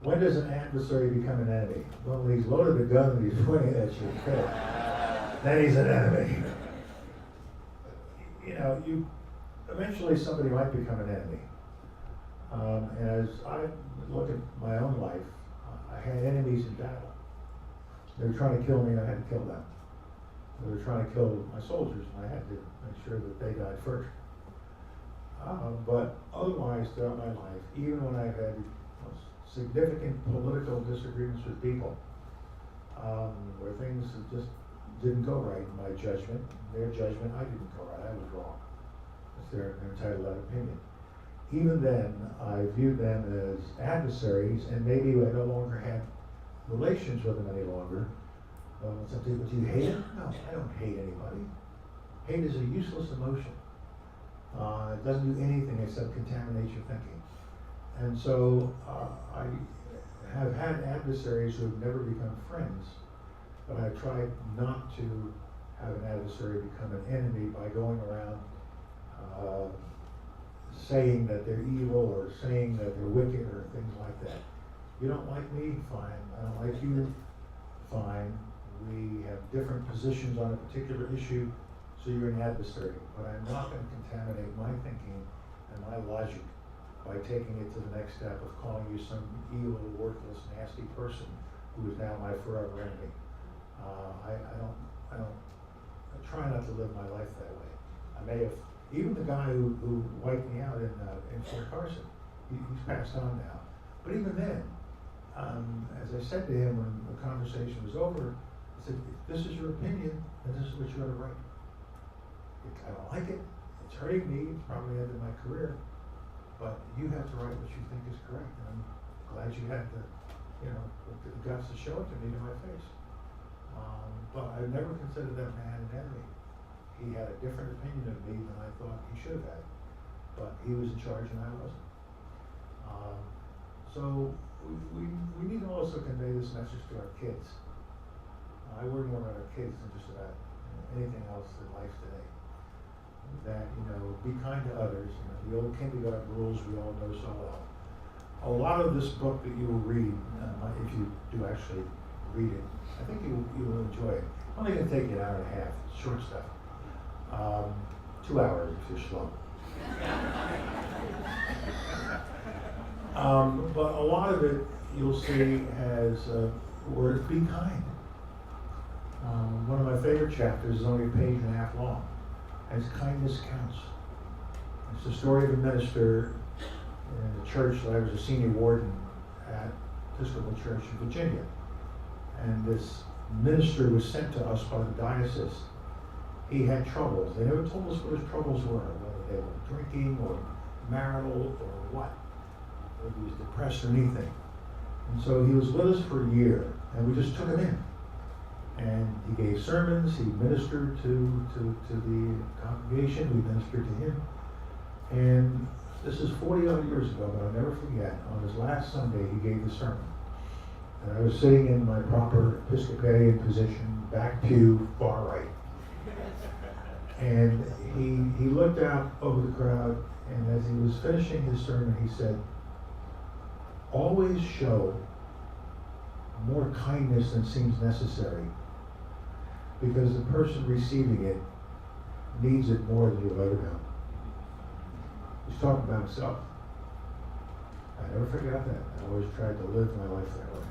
When does an adversary become an enemy? Well, when he's loaded a gun and he's pointing at you, then he's an enemy. You know, eventually somebody might become an enemy. And as I look at my own life, I had enemies in battle. They were trying to kill me and I had to kill them. They were trying to kill my soldiers and I had to make sure that they died first. But otherwise, throughout my life, even when I've had significant political disagreements with people, where things just didn't go right in my judgment, their judgment, I didn't go right, I was wrong. They're entitled to that opinion. Even then, I viewed them as adversaries, and maybe I no longer had relations with them any longer. Some people, do you hate them? No, I don't hate anybody. Hate is a useless emotion. It doesn't do anything except contaminate your thinking. And so I have had adversaries who have never become friends, but I tried not to have an adversary become an enemy by going around saying that they're evil or saying that they're wicked or things like that. You don't like me? Fine. I don't like you? Fine. We have different positions on a particular issue, so you're an adversary. But I'm not going to contaminate my thinking and my logic by taking it to the next step of calling you some evil, worthless, nasty person who is now my forever enemy. I try not to live my life that way. I may have, even the guy who wiped me out in Fort Carson, he's passed on now. But even then, as I said to him when the conversation was over, I said, if this is your opinion, then this is what you ought to write. I don't like it, it's hurting me, it's probably ended my career, but you have to write what you think is correct. And I'm glad you had the guts to show it to me to my face. But I've never considered that man an enemy. He had a different opinion of me than I thought he should have had. But he was in charge and I wasn't. So we need to also convey this message to our kids. I worry more about our kids than just about anything else in life today. That, be kind to others. The old kindergarten rules we all know so well. A lot of this book that you will read, if you do actually read it, I think you will enjoy it. It's only going to take you an hour and a half. It's short stuff. 2 hours if you're slow. But a lot of it you'll see has word, be kind. One of my favorite chapters is only a page and a half long. And it's kindness counts. It's the story of a minister in the church that I was a senior warden at Episcopal Church in Virginia. And this minister was sent to us by the diocese. He had troubles. They never told us what his troubles were, whether they were drinking or marital or what. Whether he was depressed or anything. And so he was with us for a year, and we just took him in. And he gave sermons, he ministered to the congregation, we ministered to him. And this is 40-odd years ago, but I'll never forget, on his last Sunday, he gave the sermon. And I was sitting in my proper Episcopalian position, back pew, far right. And he looked out over the crowd, and as he was finishing his sermon, he said, always show more kindness than seems necessary, because the person receiving it needs it more than you'll ever know. He's talking about himself. I never forgot that. I always tried to live my life that way.